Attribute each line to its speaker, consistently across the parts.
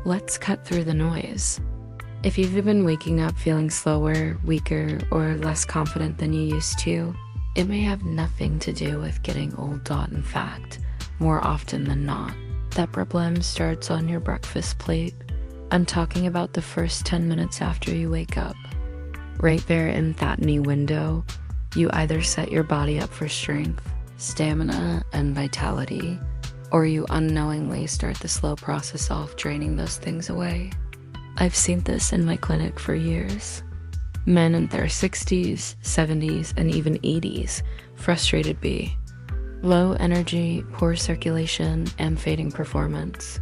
Speaker 1: let's cut through the noise. If you've been waking up feeling slower, weaker, or less confident than you used to, it may have nothing to do with getting old. In fact, more often than not, that problem starts on your breakfast plate. I'm talking about the first 10 minutes after you wake up. Right there in that knee window, you either set your body up for strength, stamina, and vitality, or you unknowingly start the slow process of draining those things away. I've seen this in my clinic for years. Men in their 60s, 70s, and even 80s, frustrated by low energy, poor circulation, and fading performance.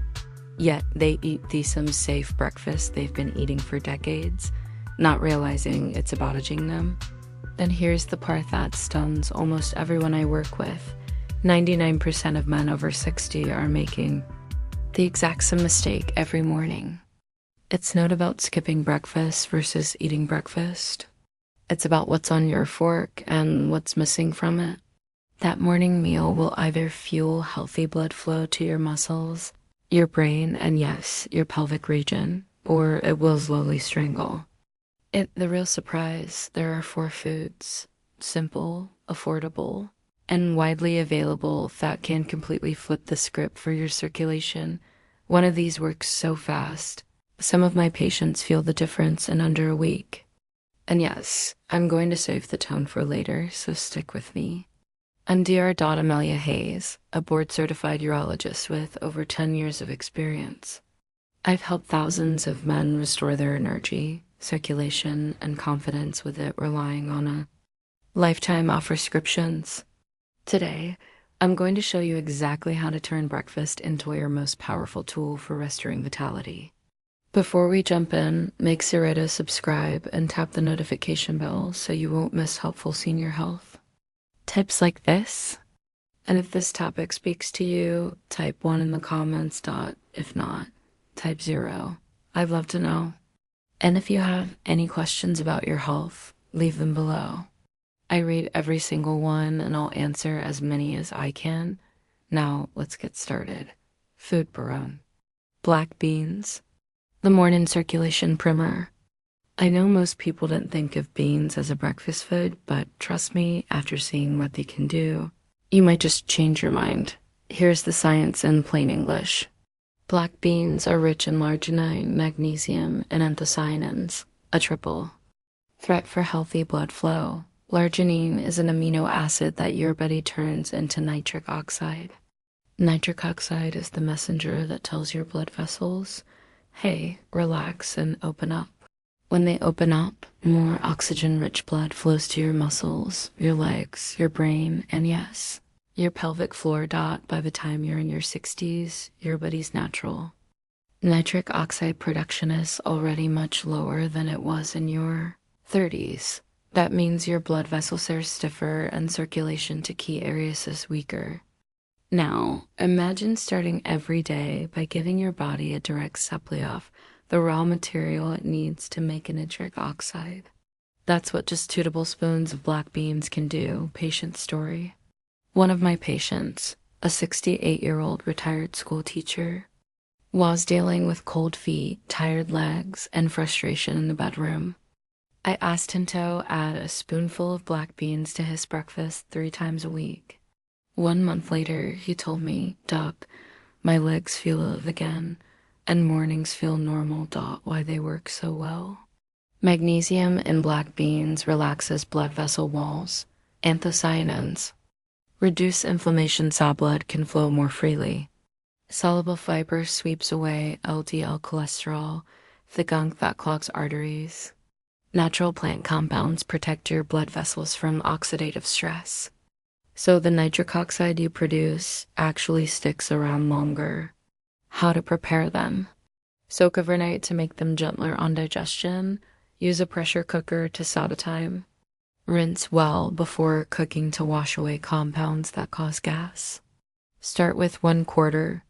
Speaker 1: Yet they eat the safe breakfast they've been eating for decades, not realizing it's sabotaging them. Then here's the part that stuns almost everyone I work with. 99% of men over 60 are making the exact same mistake every morning. It's not about skipping breakfast versus eating breakfast. It's about what's on your fork and what's missing from it. That morning meal will either fuel healthy blood flow to your muscles, your brain, and yes, your pelvic region, or it will slowly strangle. The real surprise, there are 4 foods, simple, affordable, and widely available that can completely flip the script for your circulation. One of these works so fast. Some of my patients feel the difference in under a week. And yes, I'm going to save the tone for later, so stick with me. I'm Dr. Amelia Hayes, a board-certified urologist with over 10 years of experience. I've helped thousands of men restore their energy, circulation, and confidence with it relying on a lifetime of prescriptions. Today, I'm going to show you exactly how to turn breakfast into your most powerful tool for restoring vitality. Before we jump in, make sure to subscribe and tap the notification bell so you won't miss helpful senior health tips like this. And if this topic speaks to you, type 1 in the comments. If not, type 0. I'd love to know. And if you have any questions about your health, leave them below. I read every single one and I'll answer as many as I can. Now let's get started. Food baron. Black beans. The morning circulation primer. I know most people didn't think of beans as a breakfast food, but trust me, after seeing what they can do, you might just change your mind. Here's the science in plain English. Black beans are rich in arginine, magnesium, and anthocyanins, a triple threat for healthy blood flow. Arginine is an amino acid that your body turns into nitric oxide. Nitric oxide is the messenger that tells your blood vessels, hey, relax and open up. When they open up, more oxygen-rich blood flows to your muscles, your legs, your brain, and yes, your pelvic floor. By the time you're in your 60s, your body's natural nitric oxide production is already much lower than it was in your 30s. That means your blood vessels are stiffer and circulation to key areas is weaker. Now, imagine starting every day by giving your body a direct supply of the raw material it needs to make a nitric oxide. That's what just 2 tablespoons of black beans can do. Patient story. One of my patients, a 68-year-old retired school teacher, was dealing with cold feet, tired legs, and frustration in the bedroom. I asked him to add a spoonful of black beans to his breakfast 3 times a week. 1 month later, he told me, Doc, my legs feel alive again, and mornings feel normal. Why they work so well. Magnesium in black beans relaxes blood vessel walls. Anthocyanins reduce inflammation so blood can flow more freely. Soluble fiber sweeps away LDL cholesterol, the gunk that clogs arteries. Natural plant compounds protect your blood vessels from oxidative stress. So the nitric oxide you produce actually sticks around longer. How to prepare them. Soak overnight to make them gentler on digestion. Use a pressure cooker to soda time. Rinse well before cooking to wash away compounds that cause gas. Start with 1/4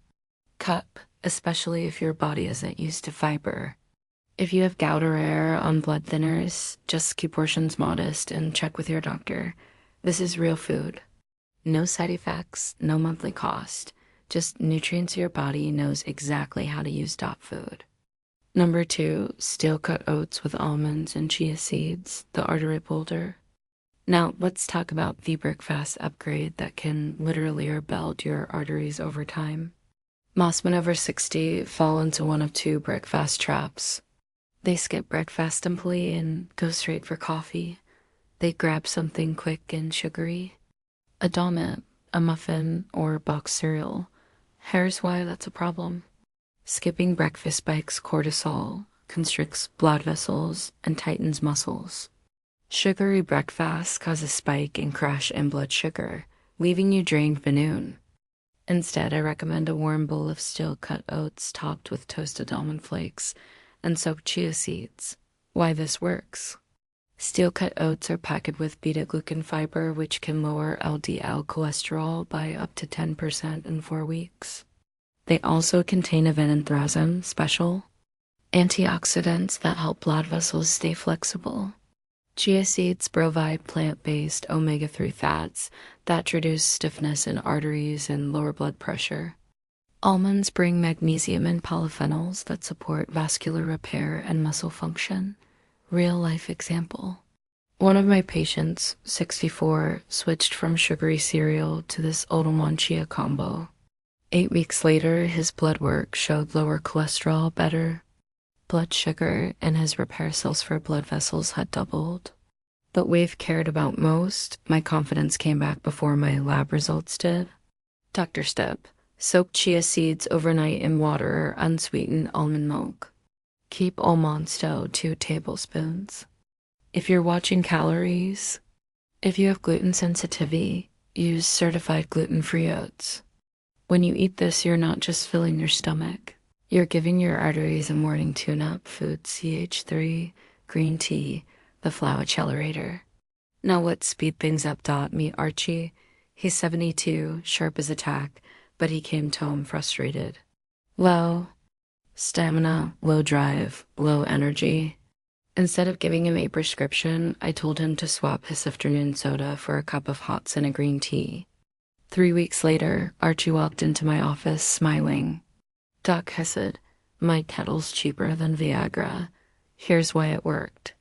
Speaker 1: cup, especially if your body isn't used to fiber. If you have gout or air on blood thinners, just keep portions modest and check with your doctor. This is real food. No side effects, no monthly cost. just nutrients your body knows exactly how to use dot food. Number 2, steel cut oats with almonds and chia seeds, the artery builder. Now, let's talk about the breakfast upgrade that can literally rebuild your arteries over time. Most men over 60 fall into one of two breakfast traps. They skip breakfast simply and go straight for coffee. They grab something quick and sugary, a donut, a muffin, or boxed cereal. Here's why that's a problem. Skipping breakfast spikes cortisol, constricts blood vessels, and tightens muscles. Sugary breakfast causes spike and crash in blood sugar, leaving you drained by noon. Instead, I recommend a warm bowl of steel-cut oats topped with toasted almond flakes and soaked chia seeds. Why this works? Steel-cut oats are packed with beta-glucan fiber, which can lower LDL cholesterol by up to 10% in 4 weeks. They also contain evanthrazine special, antioxidants that help blood vessels stay flexible. Chia seeds provide plant-based omega-3 fats that reduce stiffness in arteries and lower blood pressure. Almonds bring magnesium and polyphenols that support vascular repair and muscle function. Real-life example. One of my patients, 64, switched from sugary cereal to this Odomon chia combo. 8 weeks later, his blood work showed lower cholesterol, better blood sugar, and his repair cells for blood vessels had doubled. But we've cared about most. My confidence came back before my lab results did. Doctor's tip: soak chia seeds overnight in water or unsweetened almond milk. Keep almonds to 2 tablespoons. If you're watching calories, if you have gluten sensitivity, use certified gluten-free oats. When you eat this, you're not just filling your stomach. You're giving your arteries a morning tune-up, food CH3, green tea, the flow accelerator. Now let's speed things up. Meet Archie. He's 72, sharp as a tack, but he came home frustrated. Low stamina, low drive, low energy. Instead of giving him a prescription, I told him to swap his afternoon soda for a cup of hot senna green tea. 3 weeks later, Archie walked into my office smiling. Doc hissed, "My kettle's cheaper than Viagra. Here's why it worked.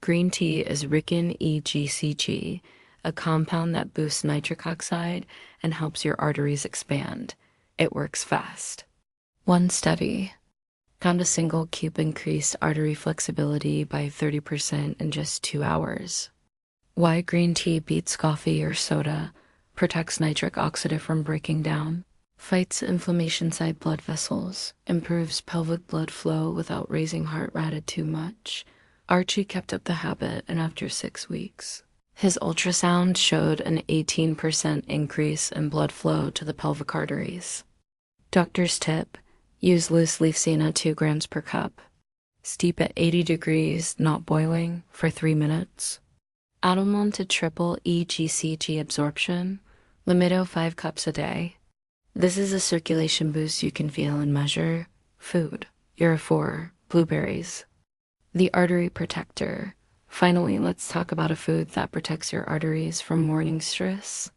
Speaker 1: Green tea is Rican EGCG, a compound that boosts nitric oxide and helps your arteries expand. It works fast." One study found a single cube increased artery flexibility by 30% in just 2 hours. Why green tea beats coffee or soda: protects nitric oxide from breaking down, fights inflammation-side blood vessels, improves pelvic blood flow without raising heart rate too much. Archie kept up the habit, and after 6 weeks, his ultrasound showed an 18% increase in blood flow to the pelvic arteries. Doctor's tip: use loose leaf senna 2 grams per cup. Steep at 80 degrees, not boiling, for 3 minutes. Add almond to triple EGCG absorption. Limito 5 cups a day. This is a circulation boost you can feel and measure. Food. Euro 4, blueberries. The artery protector. Finally, let's talk about a food that protects your arteries from morning stress.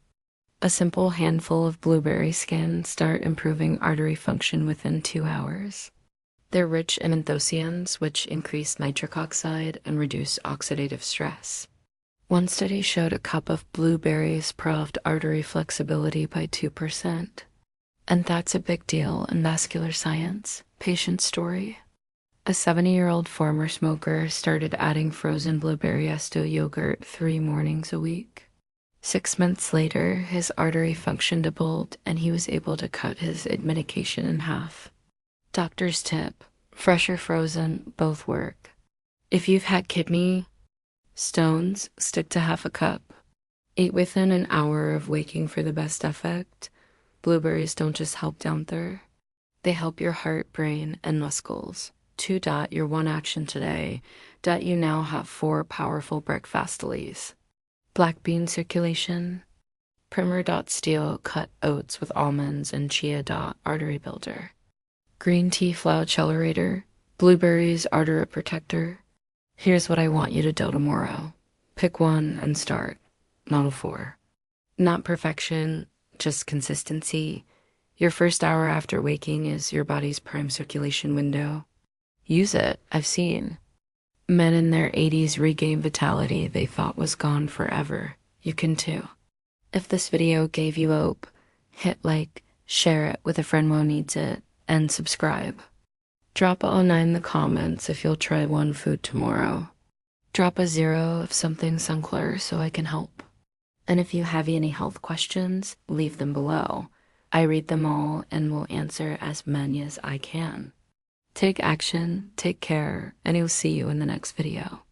Speaker 1: A simple handful of blueberry skin start improving artery function within 2 hours. They're rich in anthocyanins, which increase nitric oxide and reduce oxidative stress. One study showed a cup of blueberries improved artery flexibility by 2%. And that's a big deal in vascular science. Patient story. A 70-year-old former smoker started adding frozen blueberry esto yogurt 3 mornings a week. 6 months later, his artery function doubled and he was able to cut his medication in half. Doctor's tip: fresh or frozen, both work. If you've had kidney stones, stick to half a cup. Eat within an hour of waking for the best effect. Blueberries don't just help down there. They help your heart, brain, and muscles. 2. Your one action today. You now have 4 powerful breakfastlies. Black bean circulation. Primer. Steel cut oats with almonds and chia. Artery builder. Green tea flow accelerator. Blueberries artery protector. Here's what I want you to do tomorrow. Pick one and start. Not a 4. Not perfection, just consistency. Your first hour after waking is your body's prime circulation window. Use it, I've seen. Men in their 80s regain vitality they thought was gone forever. You can too. If this video gave you hope, hit like, share it with a friend who needs it, and subscribe. Drop a 09 in the comments if you'll try one food tomorrow. Drop a 0 if something's unclear so I can help. And if you have any health questions, leave them below. I read them all and will answer as many as I can. Take action, take care, and I'll see you in the next video.